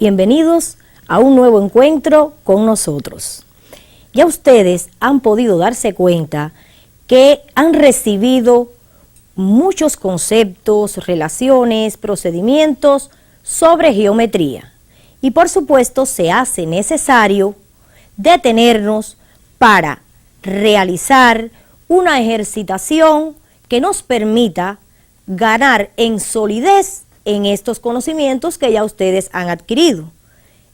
Bienvenidos a un nuevo encuentro con nosotros. Ya ustedes han podido darse cuenta que han recibido muchos conceptos, relaciones, procedimientos sobre geometría. Y por supuesto se hace necesario detenernos para realizar una ejercitación que nos permita ganar en solidez en estos conocimientos que ya ustedes han adquirido.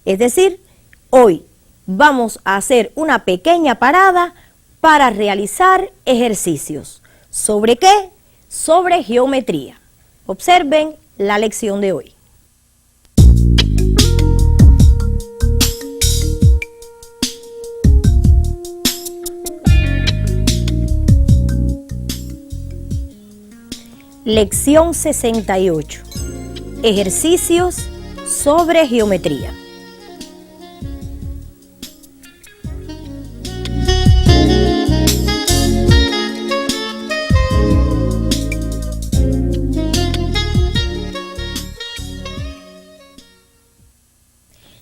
Es decir, hoy vamos a hacer una pequeña parada para realizar ejercicios. ¿Sobre qué? Sobre geometría. Observen la lección de hoy. Lección 68. Ejercicios sobre geometría.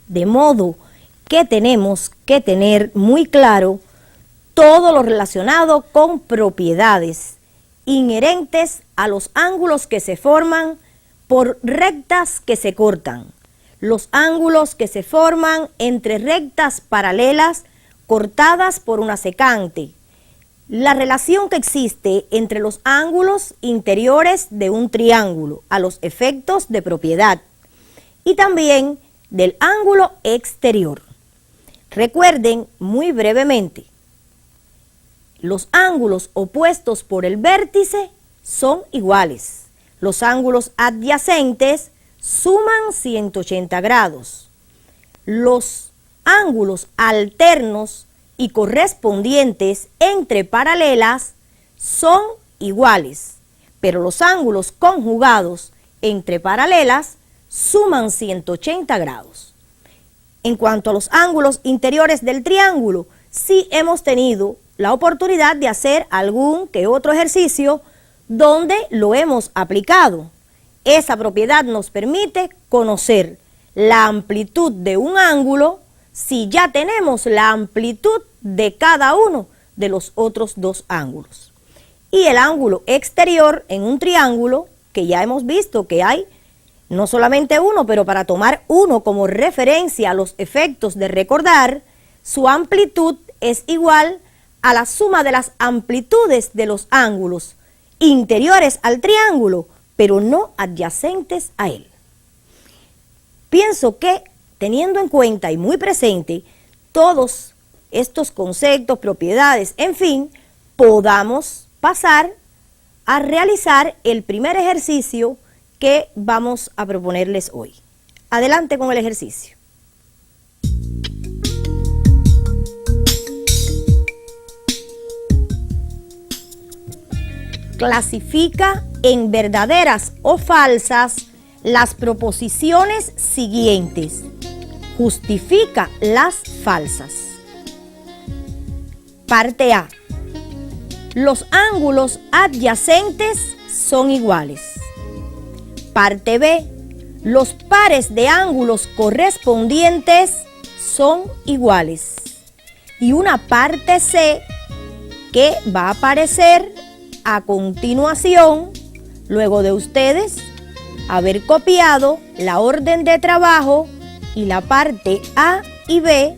De modo que tenemos que tener muy claro todo lo relacionado con propiedades inherentes a los ángulos que se forman por rectas que se cortan, los ángulos que se forman entre rectas paralelas cortadas por una secante, la relación que existe entre los ángulos interiores de un triángulo a los efectos de propiedad y también del ángulo exterior. Recuerden muy brevemente, los ángulos opuestos por el vértice son iguales. Los ángulos adyacentes suman 180 grados. Los ángulos alternos y correspondientes entre paralelas son iguales, pero los ángulos conjugados entre paralelas suman 180 grados. En cuanto a los ángulos interiores del triángulo, sí hemos tenido la oportunidad de hacer algún que otro ejercicio donde lo hemos aplicado. Esa propiedad nos permite conocer la amplitud de un ángulo si ya tenemos la amplitud de cada uno de los otros dos ángulos. Y el ángulo exterior en un triángulo, que ya hemos visto que hay no solamente uno, pero para tomar uno como referencia a los efectos de recordar, su amplitud es igual a la suma de las amplitudes de los ángulos interiores al triángulo, pero no adyacentes a él. Pienso que, teniendo en cuenta y muy presente todos estos conceptos, propiedades, en fin, podamos pasar a realizar el primer ejercicio que vamos a proponerles hoy. Adelante con el ejercicio. Clasifica en verdaderas o falsas las proposiciones siguientes. Justifica las falsas. Parte A. Los ángulos adyacentes son iguales. Parte B. Los pares de ángulos correspondientes son iguales. Y una parte C que va a aparecer a continuación, luego de ustedes haber copiado la orden de trabajo y la parte A y B.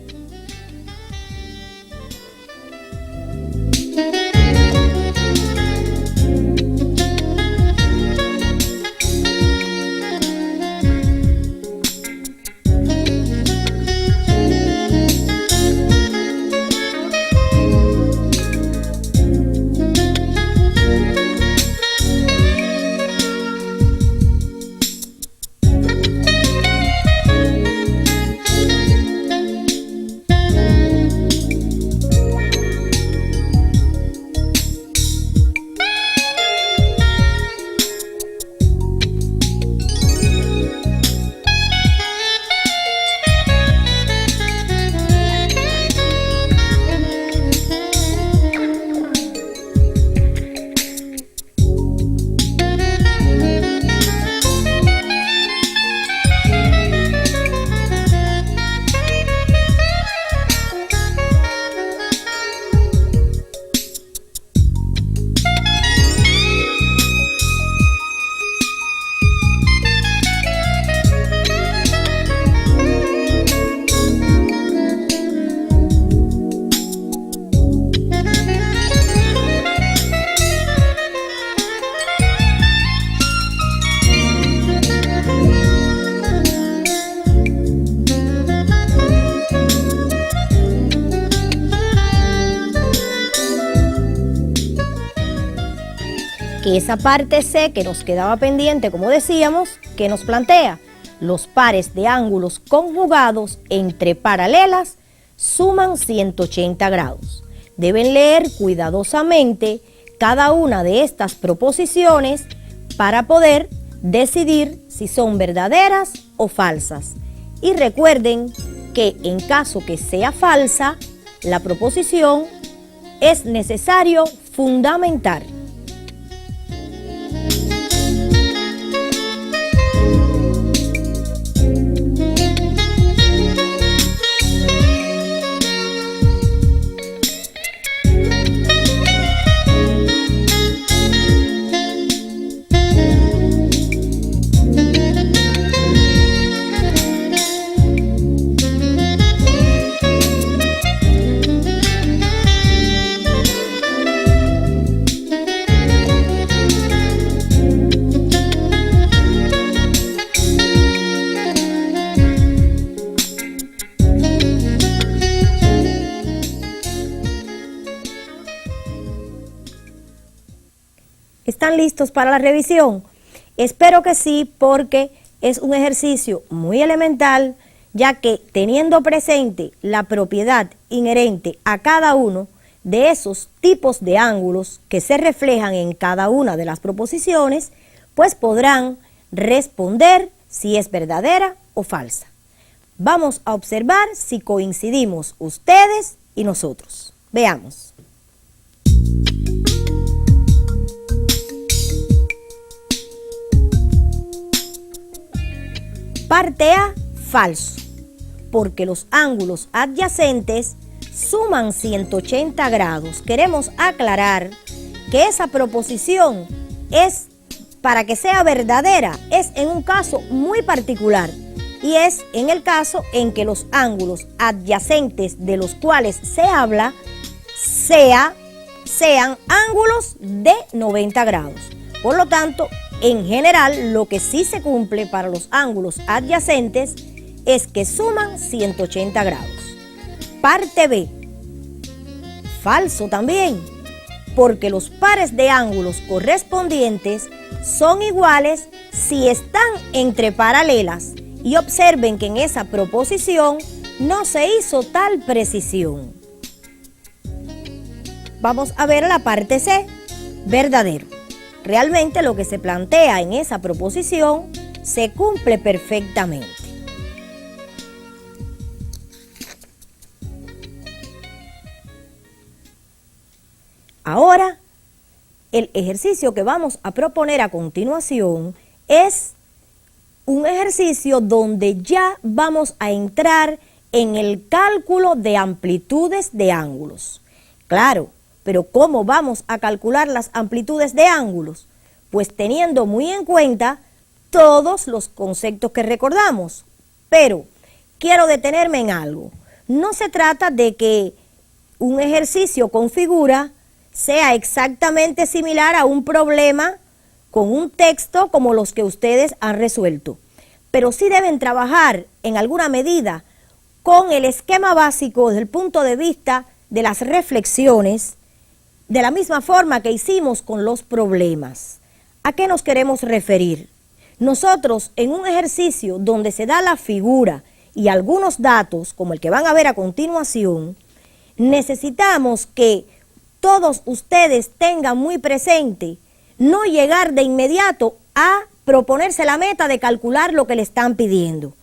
que esa parte C que nos quedaba pendiente, como decíamos, que nos plantea los pares de ángulos conjugados entre paralelas suman 180 grados. Deben leer cuidadosamente cada una de estas proposiciones para poder decidir si son verdaderas o falsas. Y recuerden que en caso que sea falsa la proposición, es necesario fundamentar. ¿Están listos para la revisión? Espero que sí, porque es un ejercicio muy elemental, ya que teniendo presente la propiedad inherente a cada uno de esos tipos de ángulos que se reflejan en cada una de las proposiciones, pues podrán responder si es verdadera o falsa. Vamos a observar si coincidimos ustedes y nosotros. Veamos. Parte A, falso, porque los ángulos adyacentes suman 180 grados. Queremos aclarar que esa proposición es, para que sea verdadera, es en un caso muy particular, y es en el caso en que los ángulos adyacentes de los cuales se habla sean ángulos de 90 grados. Por lo tanto, en general, lo que sí se cumple para los ángulos adyacentes es que suman 180 grados. Parte B, falso también, porque los pares de ángulos correspondientes son iguales si están entre paralelas. Y observen que en esa proposición no se hizo tal precisión. Vamos a ver la parte C, verdadero. Realmente lo que se plantea en esa proposición se cumple perfectamente. Ahora, el ejercicio que vamos a proponer a continuación es un ejercicio donde ya vamos a entrar en el cálculo de amplitudes de ángulos. Claro, pero ¿cómo vamos a calcular las amplitudes de ángulos? Pues teniendo muy en cuenta todos los conceptos que recordamos. Pero quiero detenerme en algo. No se trata de que un ejercicio con figura sea exactamente similar a un problema con un texto como los que ustedes han resuelto. Pero sí deben trabajar en alguna medida con el esquema básico desde el punto de vista de las reflexiones, de la misma forma que hicimos con los problemas. ¿A qué nos queremos referir? Nosotros, en un ejercicio donde se da la figura y algunos datos, como el que van a ver a continuación, necesitamos que todos ustedes tengan muy presente no llegar de inmediato a proponerse la meta de calcular lo que le están pidiendo,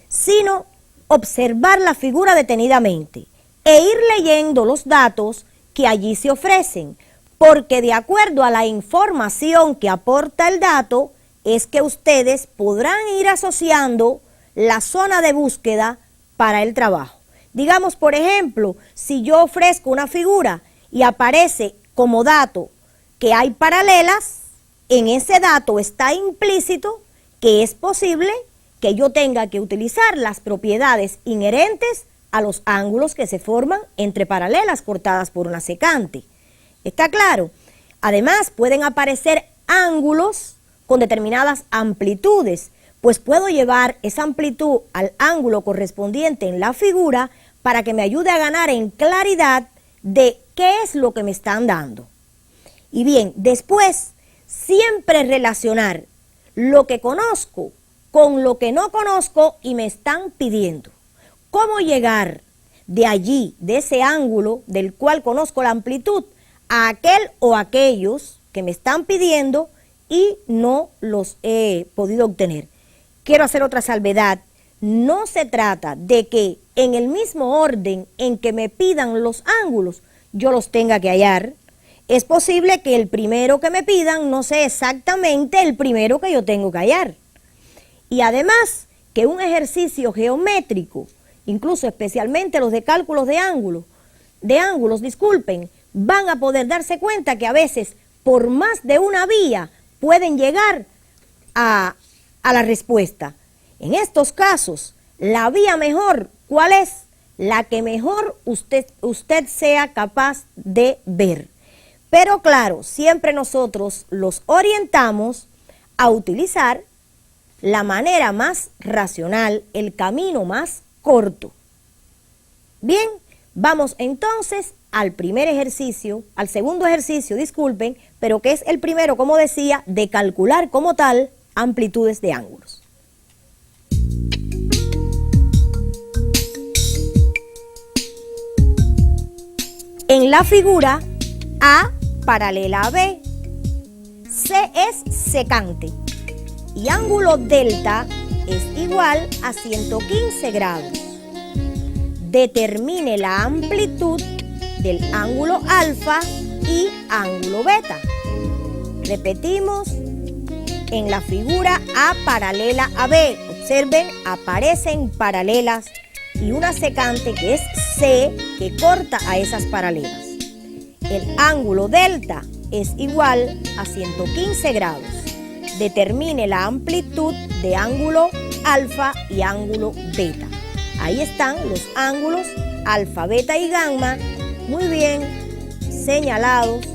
sino observar la figura detenidamente e ir leyendo los datos que allí se ofrecen, porque de acuerdo a la información que aporta el dato, es que ustedes podrán ir asociando la zona de búsqueda para el trabajo. Digamos, por ejemplo, si yo ofrezco una figura y aparece como dato que hay paralelas, en ese dato está implícito que es posible que yo tenga que utilizar las propiedades inherentes a los ángulos que se forman entre paralelas cortadas por una secante. ¿Está claro? Además, pueden aparecer ángulos con determinadas amplitudes, pues puedo llevar esa amplitud al ángulo correspondiente en la figura para que me ayude a ganar en claridad de qué es lo que me están dando. Y bien, después, siempre relacionar lo que conozco con lo que no conozco y me están pidiendo. ¿Cómo llegar de allí, de ese ángulo del cual conozco la amplitud, a aquel o aquellos que me están pidiendo y no los he podido obtener? Quiero hacer otra salvedad. No se trata de que en el mismo orden en que me pidan los ángulos, yo los tenga que hallar. Es posible que el primero que me pidan no sea exactamente el primero que yo tengo que hallar. Y además que un ejercicio geométrico, incluso especialmente los de cálculos de ángulos, van a poder darse cuenta que a veces por más de una vía pueden llegar a la respuesta. En estos casos, la vía mejor, ¿cuál es? La que mejor usted sea capaz de ver. Pero claro, siempre nosotros los orientamos a utilizar la manera más racional, el camino más corto. Bien, vamos entonces al segundo ejercicio, disculpen, pero que es el primero, como decía, de calcular como tal amplitudes de ángulos. En la figura, A paralela a B, C es secante y ángulo delta es igual a 115 grados. Determine la amplitud del ángulo alfa y ángulo beta. Repetimos, en la figura A paralela a B, observen, aparecen paralelas y una secante que es C que corta a esas paralelas. El ángulo delta es igual a 115 grados. Determine la amplitud de ángulo alfa y ángulo beta. Ahí están los ángulos alfa, beta y gamma muy bien señalados,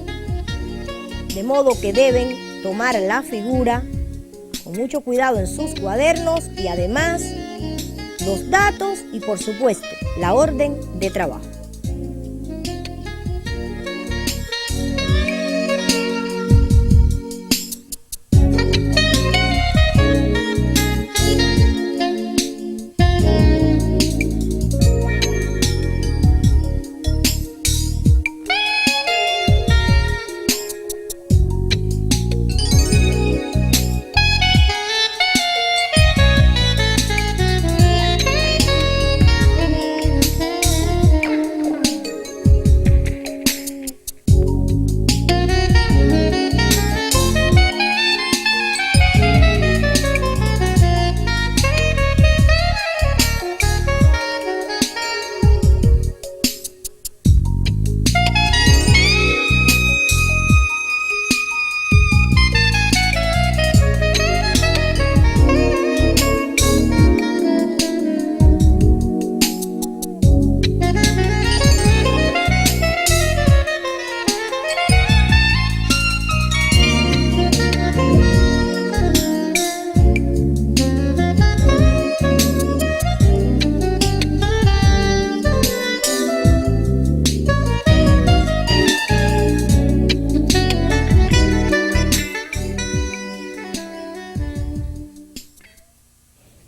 de modo que deben tomar la figura con mucho cuidado en sus cuadernos y además los datos y por supuesto la orden de trabajo.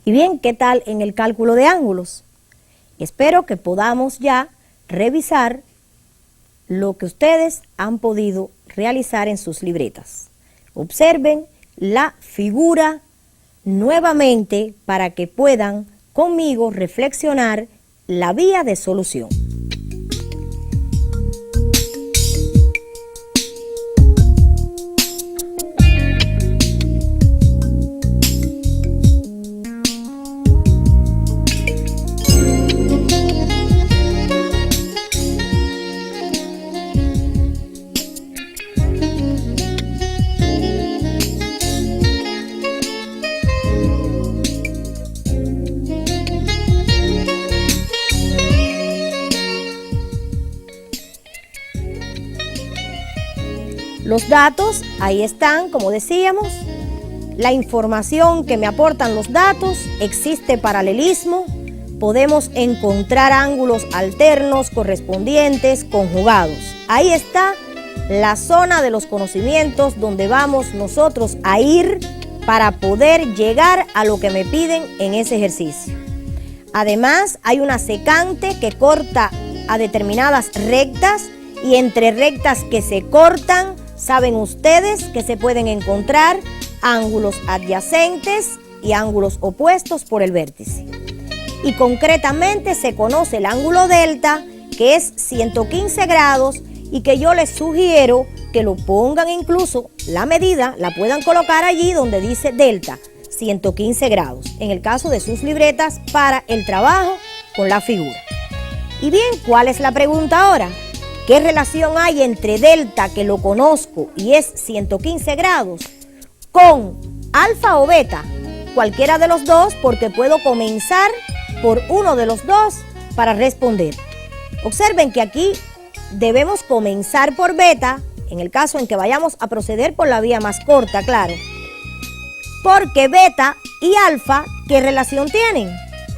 Y bien, ¿qué tal en el cálculo de ángulos? Espero que podamos ya revisar lo que ustedes han podido realizar en sus libretas. Observen la figura nuevamente para que puedan conmigo reflexionar la vía de solución. Los datos, ahí están, como decíamos, la información que me aportan los datos, existe paralelismo, podemos encontrar ángulos alternos, correspondientes, conjugados. Ahí está la zona de los conocimientos donde vamos nosotros a ir para poder llegar a lo que me piden en ese ejercicio. Además, hay una secante que corta a determinadas rectas y entre rectas que se cortan, saben ustedes que se pueden encontrar ángulos adyacentes y ángulos opuestos por el vértice. Y concretamente se conoce el ángulo delta, que es 115 grados, y que yo les sugiero que lo pongan incluso, la medida, la puedan colocar allí donde dice delta, 115 grados, en el caso de sus libretas para el trabajo con la figura. Y bien, ¿cuál es la pregunta ahora? ¿Qué relación hay entre delta, que lo conozco y es 115 grados, con alfa o beta? Cualquiera de los dos, porque puedo comenzar por uno de los dos para responder. Observen que aquí debemos comenzar por beta, en el caso en que vayamos a proceder por la vía más corta, claro. Porque beta y alfa, ¿qué relación tienen?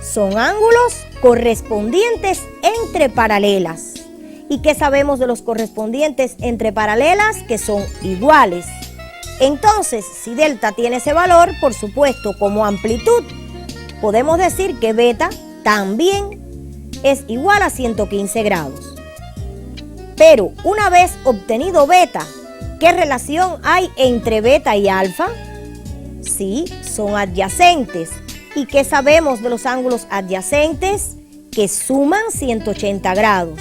Son ángulos correspondientes entre paralelas. ¿Y qué sabemos de los correspondientes entre paralelas? Que son iguales. Entonces, si delta tiene ese valor, por supuesto, como amplitud, podemos decir que beta también es igual a 115 grados. Pero una vez obtenido beta, ¿qué relación hay entre beta y alfa? Sí, son adyacentes. ¿Y qué sabemos de los ángulos adyacentes? Que suman 180 grados.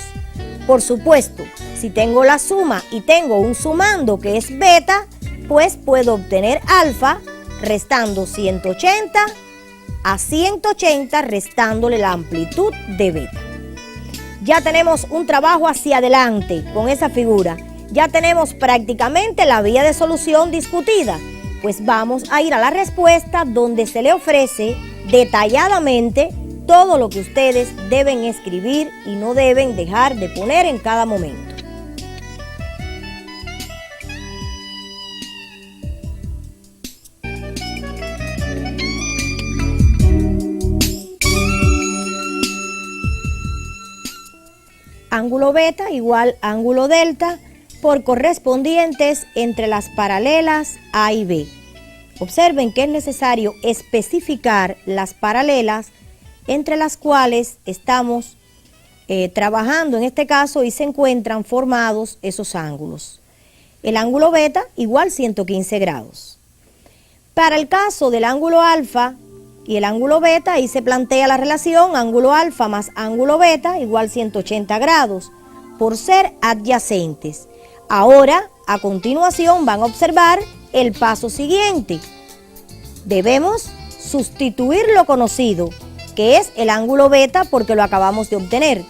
Por supuesto, si tengo la suma y tengo un sumando que es beta, pues puedo obtener alfa restando 180 a 180, restándole la amplitud de beta. Ya tenemos un trabajo hacia adelante con esa figura. Ya tenemos prácticamente la vía de solución discutida. Pues vamos a ir a la respuesta, donde se le ofrece detalladamente todo lo que ustedes deben escribir y no deben dejar de poner en cada momento. Ángulo beta igual ángulo delta por correspondientes entre las paralelas A y B. Observen que es necesario especificar las paralelas entre las cuales estamos trabajando en este caso y se encuentran formados esos ángulos. El ángulo beta igual 115 grados. Para el caso del ángulo alfa y el ángulo beta, ahí se plantea la relación ángulo alfa más ángulo beta igual 180 grados por ser adyacentes. Ahora, a continuación, van a observar el paso siguiente. Debemos sustituir lo conocido, que es el ángulo beta, porque lo acabamos de obtener.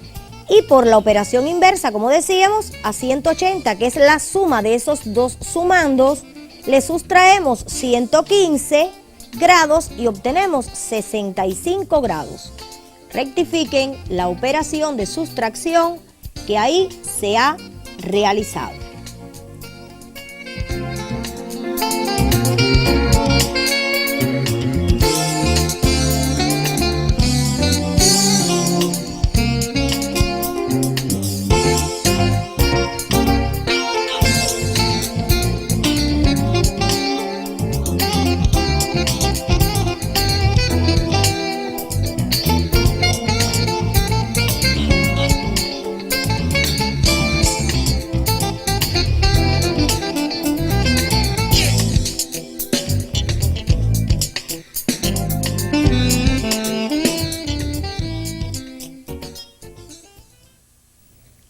Y por la operación inversa, como decíamos, a 180, que es la suma de esos dos sumandos, le sustraemos 115 grados y obtenemos 65 grados. Rectifiquen la operación de sustracción que ahí se ha realizado.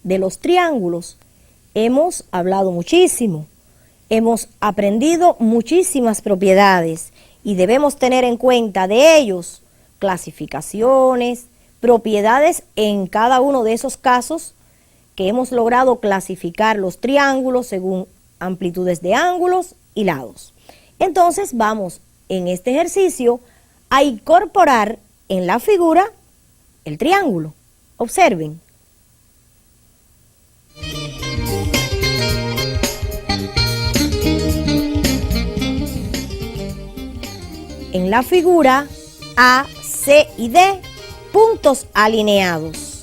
De los triángulos hemos hablado muchísimo, hemos aprendido muchísimas propiedades y debemos tener en cuenta de ellos clasificaciones, propiedades en cada uno de esos casos que hemos logrado clasificar los triángulos según amplitudes de ángulos y lados. Entonces vamos en este ejercicio a incorporar en la figura el triángulo. Observen. En la figura A, C y D, puntos alineados.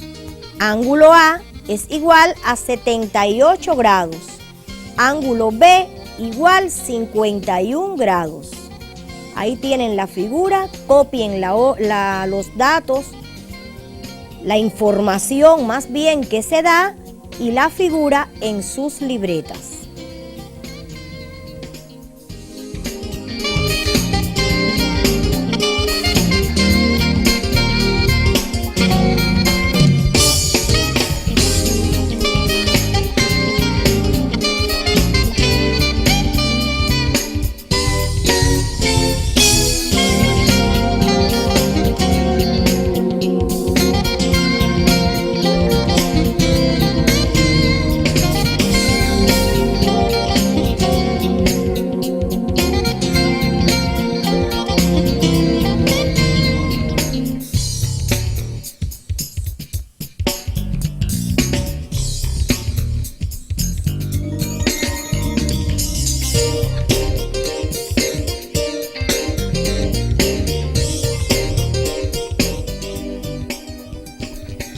Ángulo A es igual a 78 grados ángulo B igual 51 grados. Ahí tienen la figura, copien los datos, la información más bien que se da y la figura en sus libretas.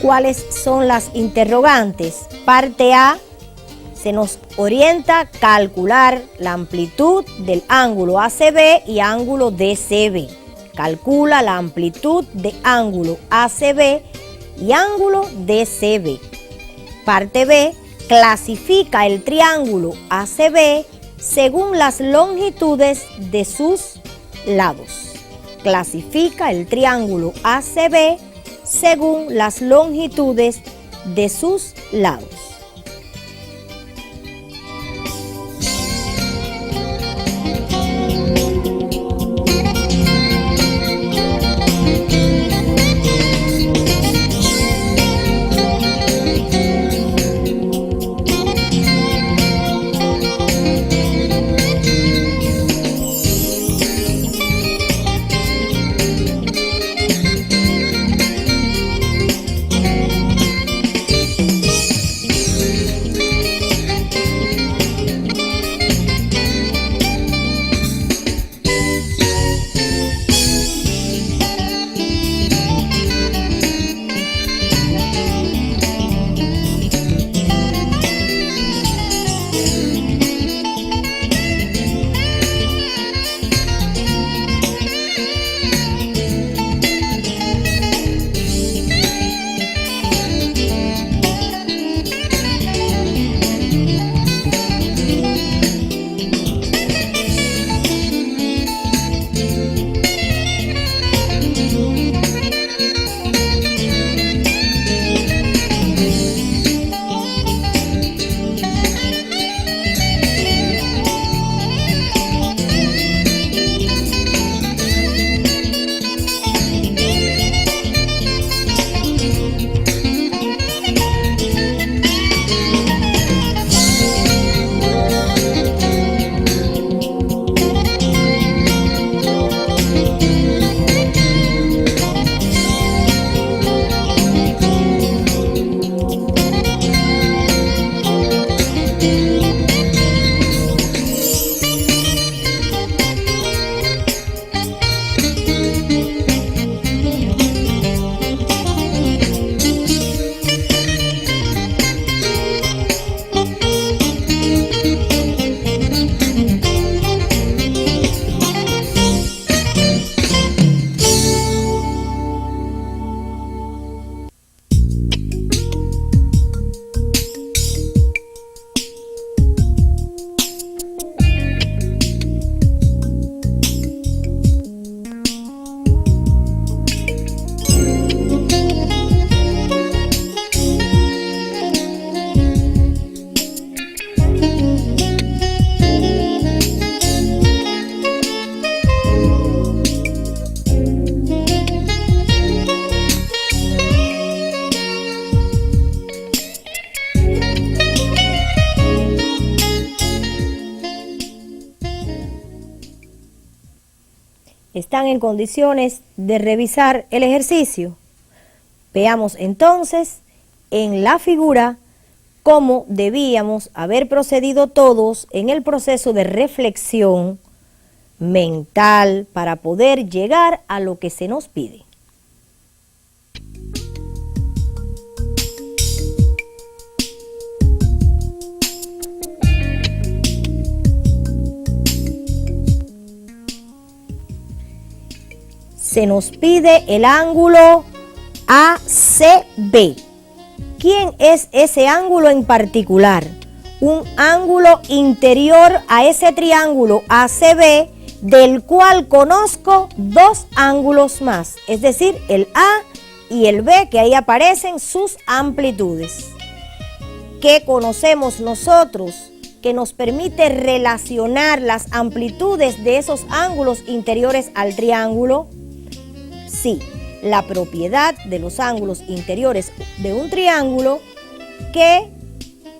¿Cuáles son las interrogantes? Parte A, se nos orienta a calcular la amplitud del ángulo ACB y ángulo DCB. Calcula la amplitud de ángulo ACB y ángulo DCB. Parte B, clasifica el triángulo ACB según las longitudes de sus lados. Clasifica el triángulo ACB según las longitudes de sus lados. ¿Están en condiciones de revisar el ejercicio? Veamos entonces en la figura cómo debíamos haber procedido todos en el proceso de reflexión mental para poder llegar a lo que se nos pide. se nos pide el ángulo ACB. ¿Quién es ese ángulo en particular? Un ángulo interior a ese triángulo ACB, del cual conozco dos ángulos más, es decir, el A y el B, que ahí aparecen sus amplitudes. ¿Qué conocemos nosotros que nos permite relacionar las amplitudes de esos ángulos interiores al triángulo? Sí, la propiedad de los ángulos interiores de un triángulo que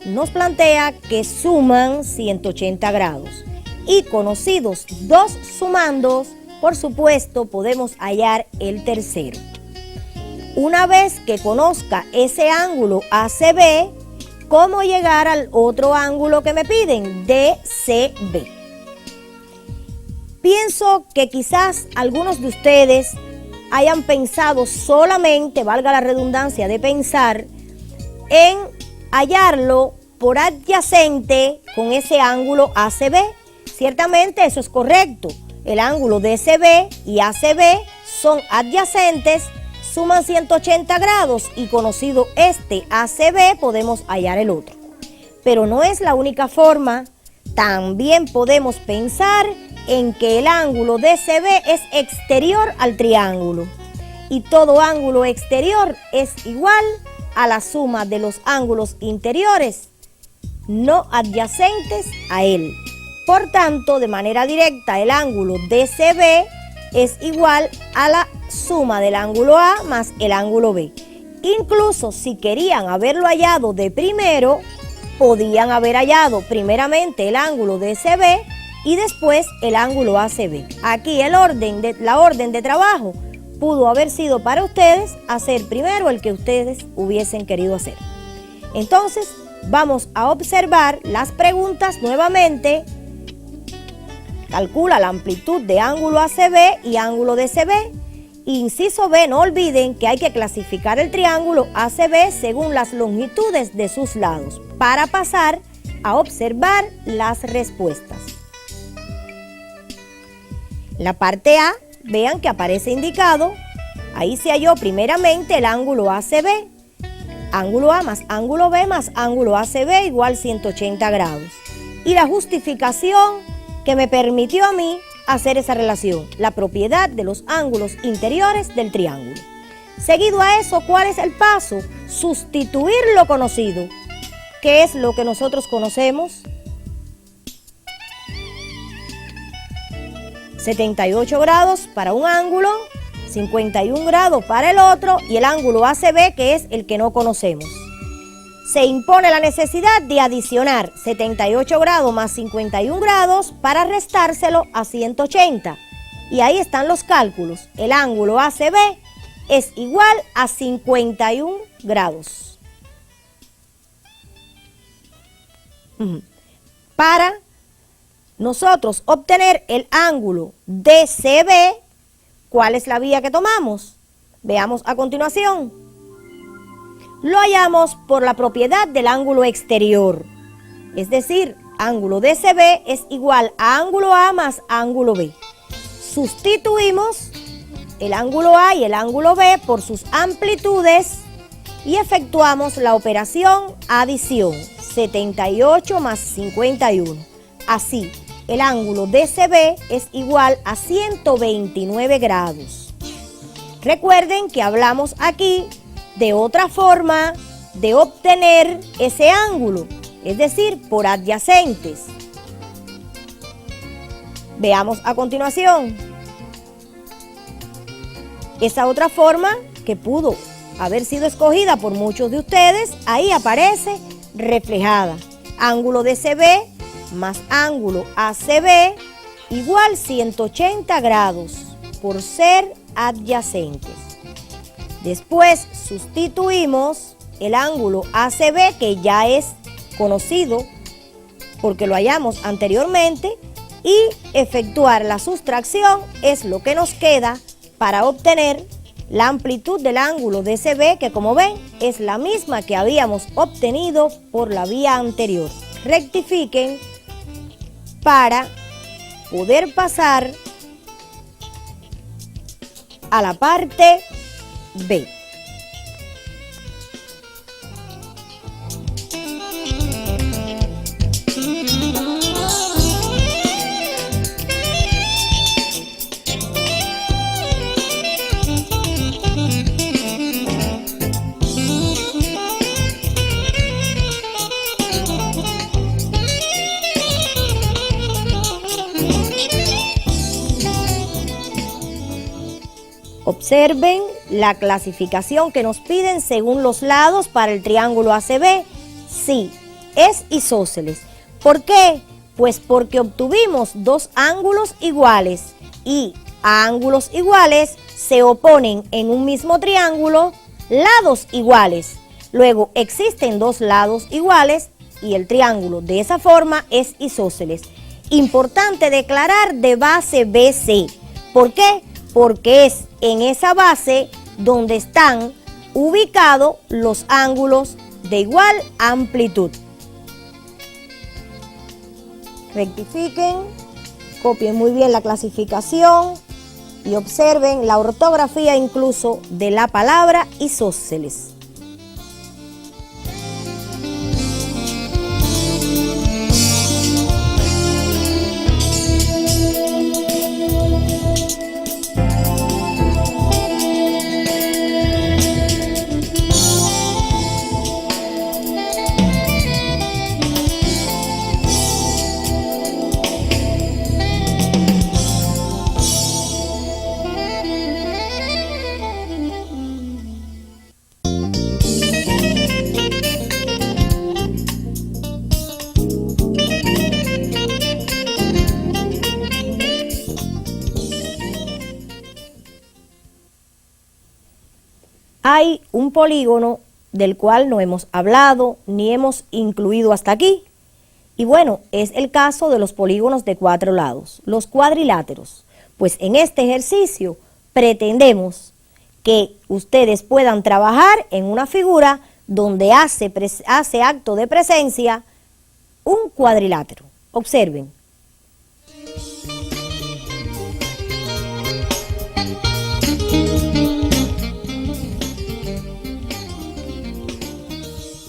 nos plantea que suman 180 grados. Y conocidos dos sumandos, por supuesto, podemos hallar el tercero. Una vez que conozca ese ángulo ACB, ¿cómo llegar al otro ángulo que me piden? DCB. Pienso que quizás algunos de ustedes hayan pensado solamente, valga la redundancia de pensar, en hallarlo por adyacente con ese ángulo ACB. Ciertamente eso es correcto. El ángulo DCB y ACB son adyacentes, suman 180 grados y conocido este ACB podemos hallar el otro. Pero no es la única forma. También podemos pensar en que el ángulo DCB es exterior al triángulo y todo ángulo exterior es igual a la suma de los ángulos interiores no adyacentes a él. Por tanto, de manera directa, el ángulo DCB es igual a la suma del ángulo A más el ángulo B. Incluso si querían haberlo hallado de primero, podían haber hallado primeramente el ángulo DCB y después el ángulo ACB. Aquí la orden de trabajo pudo haber sido para ustedes hacer primero el que ustedes hubiesen querido hacer. Entonces, vamos a observar las preguntas nuevamente. Calcula la amplitud de ángulo ACB y ángulo DCB. Inciso B, no olviden que hay que clasificar el triángulo ACB según las longitudes de sus lados para pasar a observar las respuestas. La parte A, vean que aparece indicado, ahí se halló primeramente el ángulo ACB, ángulo A más ángulo B más ángulo ACB igual 180 grados. Y la justificación que me permitió a mí hacer esa relación, la propiedad de los ángulos interiores del triángulo. Seguido a eso, ¿cuál es el paso? Sustituir lo conocido. ¿Qué es lo que nosotros conocemos? 78 grados para un ángulo, 51 grados para el otro y el ángulo ACB, que es el que no conocemos. Se impone la necesidad de adicionar 78 grados más 51 grados para restárselo a 180. Y ahí están los cálculos. El ángulo ACB es igual a 51 grados. Para nosotros obtener el ángulo DCB, ¿cuál es la vía que tomamos? Veamos a continuación. Lo hallamos por la propiedad del ángulo exterior. Es decir, ángulo DCB es igual a ángulo A más ángulo B. Sustituimos el ángulo A y el ángulo B por sus amplitudes y efectuamos la operación adición, 78 más 51. Así, el ángulo DCB es igual a 129 grados. Recuerden que hablamos aquí de otra forma de obtener ese ángulo, es decir, por adyacentes. Veamos a continuación. Esa otra forma que pudo haber sido escogida por muchos de ustedes, ahí aparece reflejada. Ángulo DCB más ángulo ACB igual 180 grados por ser adyacentes. Después sustituimos el ángulo ACB, que ya es conocido porque lo hallamos anteriormente, y efectuar la sustracción es lo que nos queda para obtener la amplitud del ángulo DCB, que como ven es la misma que habíamos obtenido por la vía anterior. Rectifiquen para poder pasar a la parte B. Observen la clasificación que nos piden según los lados para el triángulo ACB. Sí, es isósceles. ¿Por qué? Pues porque obtuvimos dos ángulos iguales y a ángulos iguales se oponen en un mismo triángulo lados iguales. Luego existen dos lados iguales y el triángulo de esa forma es isósceles. Importante declarar de base BC. ¿Por qué? Porque es en esa base donde están ubicados los ángulos de igual amplitud. Rectifiquen, copien muy bien la clasificación y observen la ortografía incluso de la palabra isósceles. Hay un polígono del cual no hemos hablado ni hemos incluido hasta aquí. Y bueno, es el caso de los polígonos de 4 lados, los cuadriláteros. Pues en este ejercicio pretendemos que ustedes puedan trabajar en una figura donde hace acto de presencia un cuadrilátero. Observen.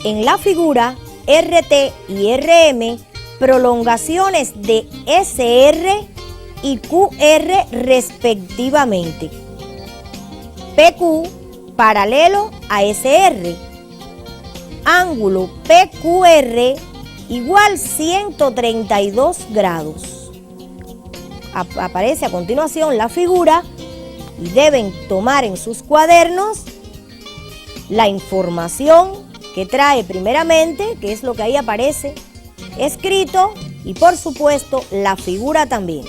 En la figura, RT y RM, prolongaciones de SR y QR respectivamente. PQ paralelo a SR. Ángulo PQR igual 132 grados. Aparece a continuación la figura y deben tomar en sus cuadernos la información que trae primeramente, que es lo que ahí aparece escrito, y por supuesto la figura también.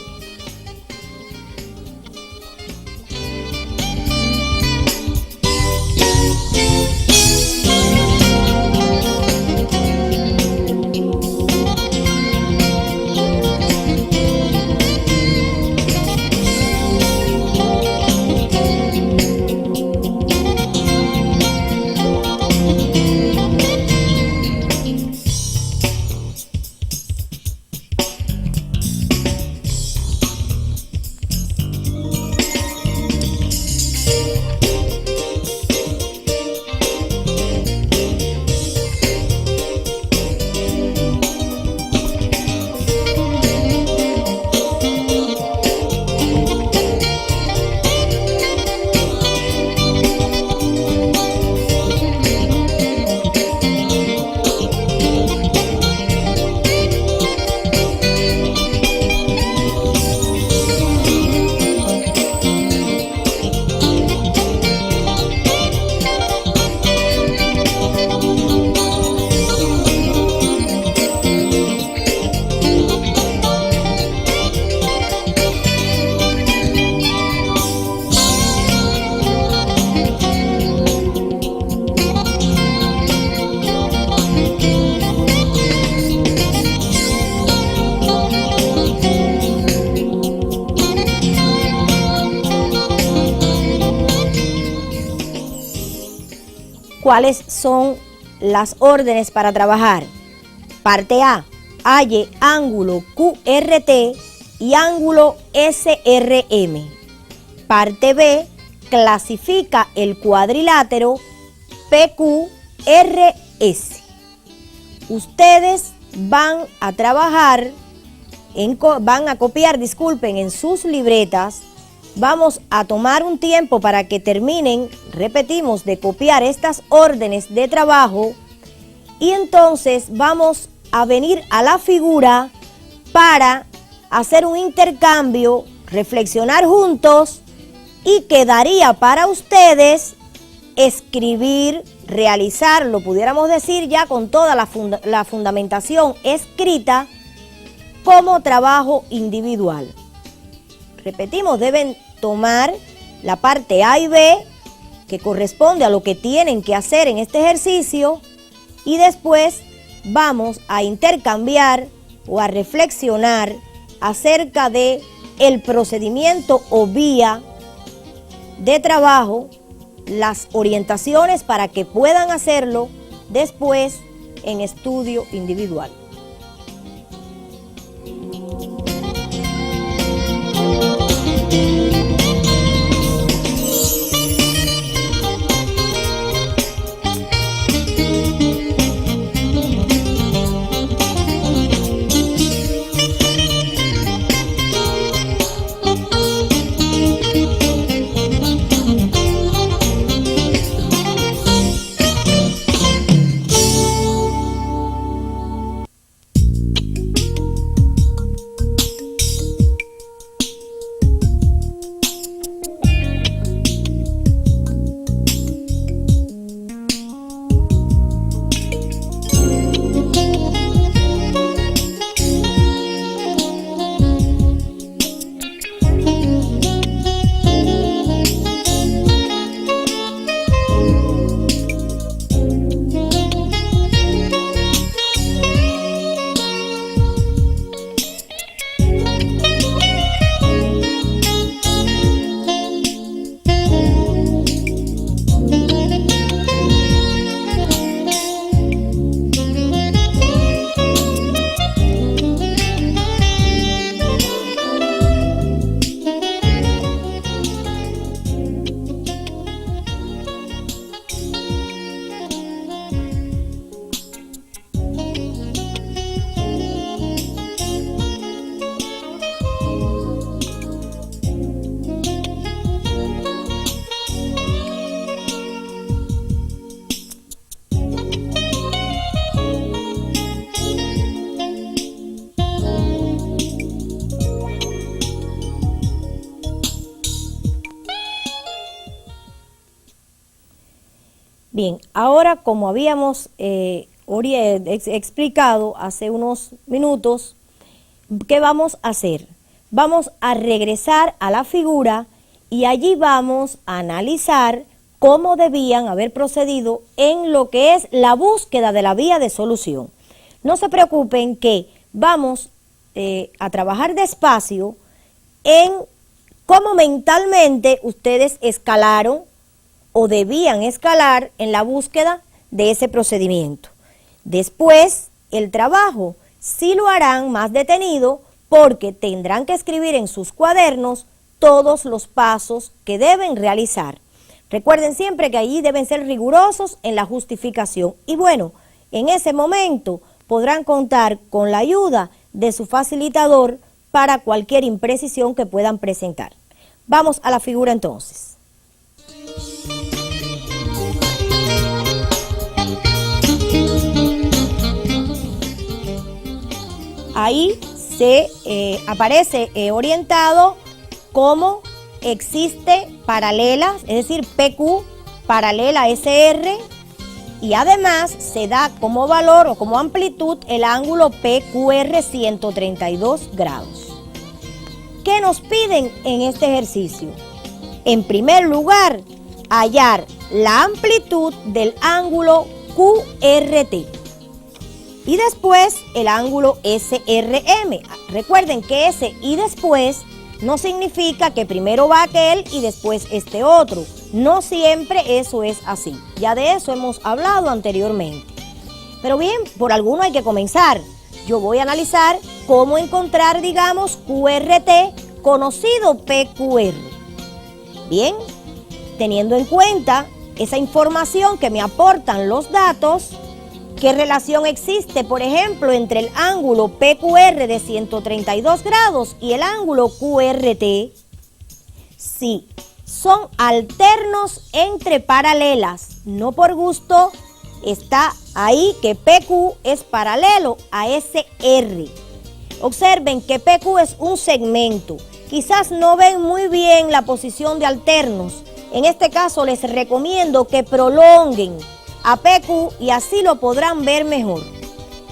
¿Cuáles son las órdenes para trabajar? Parte A, halle ángulo QRT y ángulo SRM. Parte B, clasifica el cuadrilátero PQRS. Ustedes van a trabajar, van a copiar, disculpen, en sus libretas. Vamos a tomar un tiempo para que terminen, repetimos, de copiar estas órdenes de trabajo y entonces vamos a venir a la figura para hacer un intercambio, reflexionar juntos y quedaría para ustedes escribir, realizarlo, pudiéramos decir ya con toda la fundamentación escrita como trabajo individual. Repetimos, deben tomar la parte A y B que corresponde a lo que tienen que hacer en este ejercicio y después vamos a intercambiar o a reflexionar acerca de el procedimiento o vía de trabajo, las orientaciones para que puedan hacerlo después en estudio individual. Bien, ahora como habíamos explicado hace unos minutos, ¿qué vamos a hacer? Vamos a regresar a la figura y allí vamos a analizar cómo debían haber procedido en lo que es la búsqueda de la vía de solución. No se preocupen que vamos a trabajar despacio en cómo mentalmente ustedes escalaron o debían escalar en la búsqueda de ese procedimiento. Después, el trabajo sí lo harán más detenido porque tendrán que escribir en sus cuadernos todos los pasos que deben realizar. Recuerden siempre que allí deben ser rigurosos en la justificación. Y bueno, en ese momento podrán contar con la ayuda de su facilitador para cualquier imprecisión que puedan presentar. Vamos a la figura entonces. Ahí se aparece orientado como existe paralelas, es decir, PQ paralela SR, y además se da como valor o como amplitud el ángulo PQR 132 grados. ¿Qué nos piden en este ejercicio? En primer lugar, hallar la amplitud del ángulo QRT. Y después el ángulo SRM. Recuerden que ese y después no significa que primero va aquel y después este otro. No siempre eso es así. Ya de eso hemos hablado anteriormente. Pero bien, por alguno hay que comenzar. Yo voy a analizar cómo encontrar, digamos, QRT conocido PQR. Bien, teniendo en cuenta esa información que me aportan los datos, ¿qué relación existe, por ejemplo, entre el ángulo PQR de 132 grados y el ángulo QRT? Sí, son alternos entre paralelas, no por gusto. Está ahí que PQ es paralelo a SR. Observen que PQ es un segmento. Quizás no ven muy bien la posición de alternos. En este caso les recomiendo que prolonguen a PQ y así lo podrán ver mejor.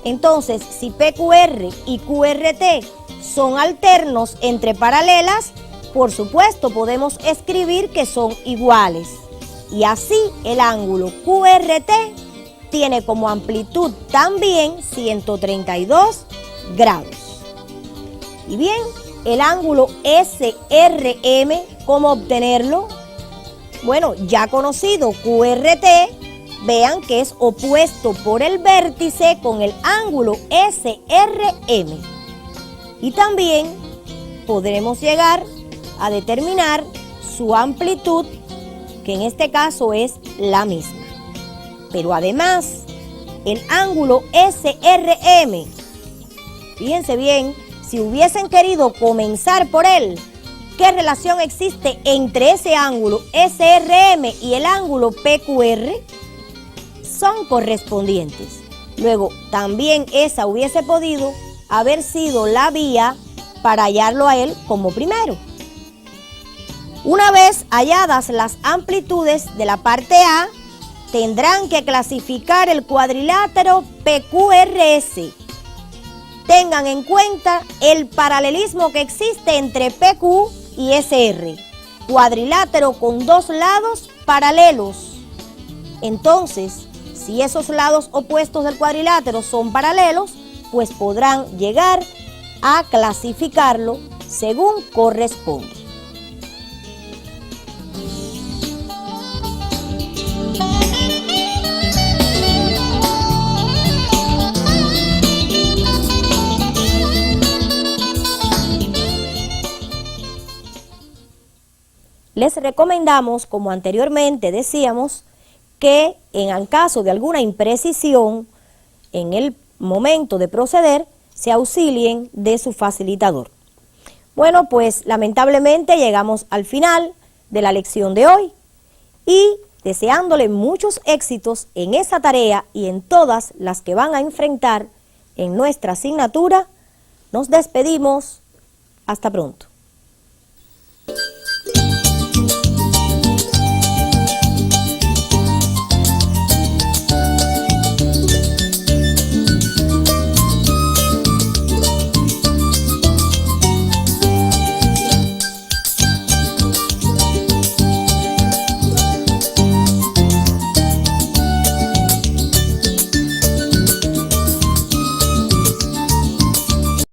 Entonces, si PQR y QRT son alternos entre paralelas, por supuesto podemos escribir que son iguales. Y así el ángulo QRT tiene como amplitud también 132 grados. Y bien, el ángulo SRM, ¿cómo obtenerlo? Bueno, ya conocido QRT, vean que es opuesto por el vértice con el ángulo SRM. Y también podremos llegar a determinar su amplitud, que en este caso es la misma. Pero además, el ángulo SRM, fíjense bien, si hubiesen querido comenzar por él, ¿qué relación existe entre ese ángulo SRM y el ángulo PQR? Son correspondientes. Luego, también esa hubiese podido haber sido la vía para hallarlo a él como primero. Una vez halladas las amplitudes de la parte A, tendrán que clasificar el cuadrilátero PQRS. Tengan en cuenta el paralelismo que existe entre PQ y SR, cuadrilátero con dos lados paralelos. Entonces, si esos lados opuestos del cuadrilátero son paralelos, pues podrán llegar a clasificarlo según corresponde. Les recomendamos, como anteriormente decíamos, que en caso de alguna imprecisión en el momento de proceder, se auxilien de su facilitador. Bueno, pues lamentablemente llegamos al final de la lección de hoy y deseándole muchos éxitos en esa tarea y en todas las que van a enfrentar en nuestra asignatura, nos despedimos. Hasta pronto.